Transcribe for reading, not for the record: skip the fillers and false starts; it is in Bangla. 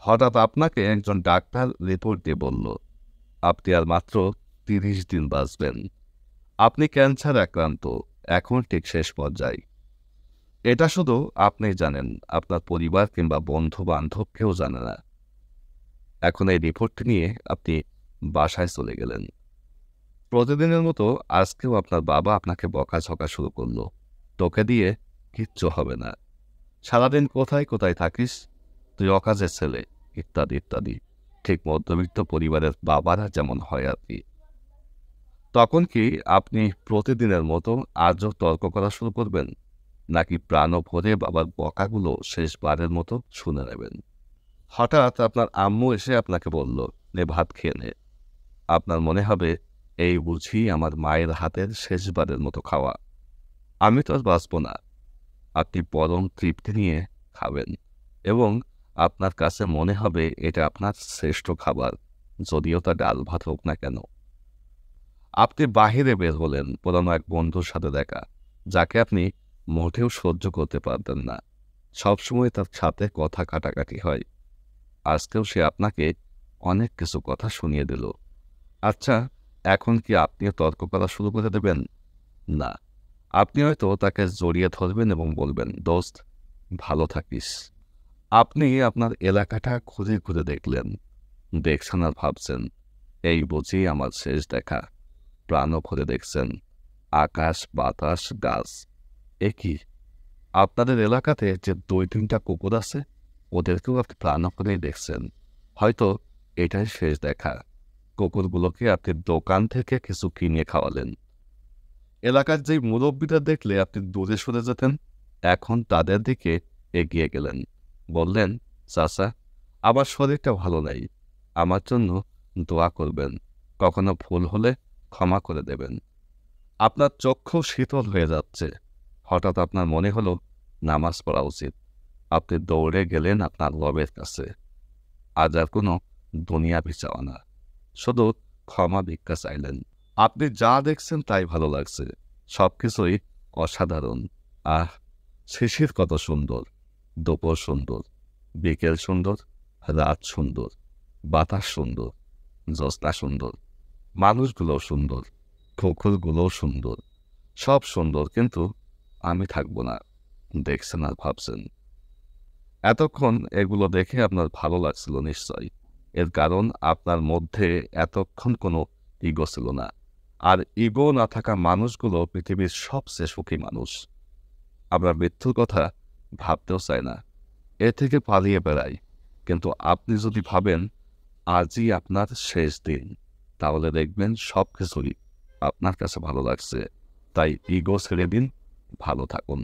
হঠাৎ আপনাকে একজন ডাক্তার রিপোর্ট দিয়ে বলল, আপনি আর মাত্র 30 দিন বাঁচবেন। আপনি ক্যান্সার আক্রান্ত, এখন ঠিক শেষ পর্যায়ে। এটা শুধু আপনিই জানেন, আপনার পরিবার কিংবা বন্ধু-বান্ধব কেউ জানে না। এখন এই রিপোর্টটি নিয়ে আপনি বাসায় চলে গেলেন। প্রতিদিনের মতো আজকেও আপনার বাবা আপনাকে বকাঝকা শুরু করলো। তোকে দিয়ে কিচ্ছু হবে না। সারাদিন কোথায় কোথায় থাকিস, তুই অকাজের ছেলে, ইত্যাদি ইত্যাদি। ঠিক মধ্যবিত্ত পরিবারের বাবারা যেমন হয় আর কি। তখন কি আপনি প্রতিদিনের মতো আজও তর্ক করা শুরু করবেন, নাকি প্রাণ ভরে বাবার বকাগুলো শেষবারের মতো শুনে নেবেন? হঠাৎ আপনার আম্মু এসে আপনাকে বলল, নে ভাত খেয়ে নে। আপনার মনে হবে, এই বুঝি আমার মায়ের হাতের শেষবারের মতো খাওয়া, আমি তো আর বাঁচব না। আপনি পরম তৃপ্তি নিয়ে খাবেন এবং আপনার কাছে মনে হবে এটা আপনার শ্রেষ্ঠ খাবার, যদিও তা ডাল ভাত হোক না কেন। আপনি বাহিরে বের হলেন, পুরানো এক বন্ধুর সাথে দেখা, যাকে আপনি মোটেও সহ্য করতে পারতেন না। সবসময় তার সাথে কথা কাটাকাটি হয়। আজকেও সে আপনাকে অনেক কিছু কথা শুনিয়ে দিল। আচ্ছা, এখন কি আপনিও তর্ক করা শুরু করে দেবেন? না, আপনি হয়তো তাকে জড়িয়ে ধরবেন এবং বলবেন, দোস্ত, ভালো থাকিস। আপনি আপনার এলাকাটা ঘুরে ঘুরে দেখলেন, দেখছেন আর ভাবছেন, এই বুঝি আমার শেষ দেখা। প্রাণও ভরে দেখছেন, আকাশ, বাতাস, গাছ। কি আপনাদের এলাকাতে যে 2-3টা কুকুর আছে, ওদেরকেও আপনি প্রাণ ভরেই দেখছেন। হয়তো এটাই শেষ দেখা। কুকুরগুলোকে আপনি দোকান থেকে কিছু কিনে খাওয়ালেন। এলাকার যেই মুরব্বীরা দেখলে আপনি দূরে সরে যেতেন, এখন তাদের দিকে এগিয়ে গেলেন। বললেন, চাচা, আমার শরীরটা ভালো নাই, আমার জন্য দোয়া করবেন, কখনো ভুল হলে ক্ষমা করে দেবেন। আপনার চক্ষু শীতল হয়ে যাচ্ছে। হঠাৎ আপনার মনে হলো নামাজ পড়া উচিত। আপনি দৌড়ে গেলেন আপনার রবের কাছে। আজ আর কোনো দুনিয়াবি চাওয়া না, শুধু ক্ষমা ভিক্ষা চাইলেন। আপনি যা দেখছেন তাই ভালো লাগছে, সবকিছুই অসাধারণ। আহ, শিশির কত সুন্দর, দুপুর সুন্দর, বিকেল সুন্দর, রাত সুন্দর, বাতাস সুন্দর, জ্যোৎস্না সুন্দর, মানুষগুলো সুন্দর, কুকুরগুলোও সুন্দর, সব সুন্দর, কিন্তু আমি থাকবো না। দেখছেন আর ভাবছেন। এতক্ষণ এগুলো দেখে আপনার ভালো লাগছিল নিশ্চয়। এর কারণ আপনার মধ্যে এতক্ষণ কোনো ইগো ছিল না। আর ইগো না থাকা মানুষগুলো পৃথিবীর সবচেয়ে সুখী মানুষ। আমরা মৃত্যুর কথা ভাবতেও চাই না, এ থেকে পালিয়ে বেড়াই। কিন্তু আপনি যদি ভাবেন আজই আপনার শেষ দিন, তাহলে দেখবেন সব কিছুই আপনার কাছে ভালো লাগছে। তাই ইগো ছেড়ে দিন, ভালো থাকুন।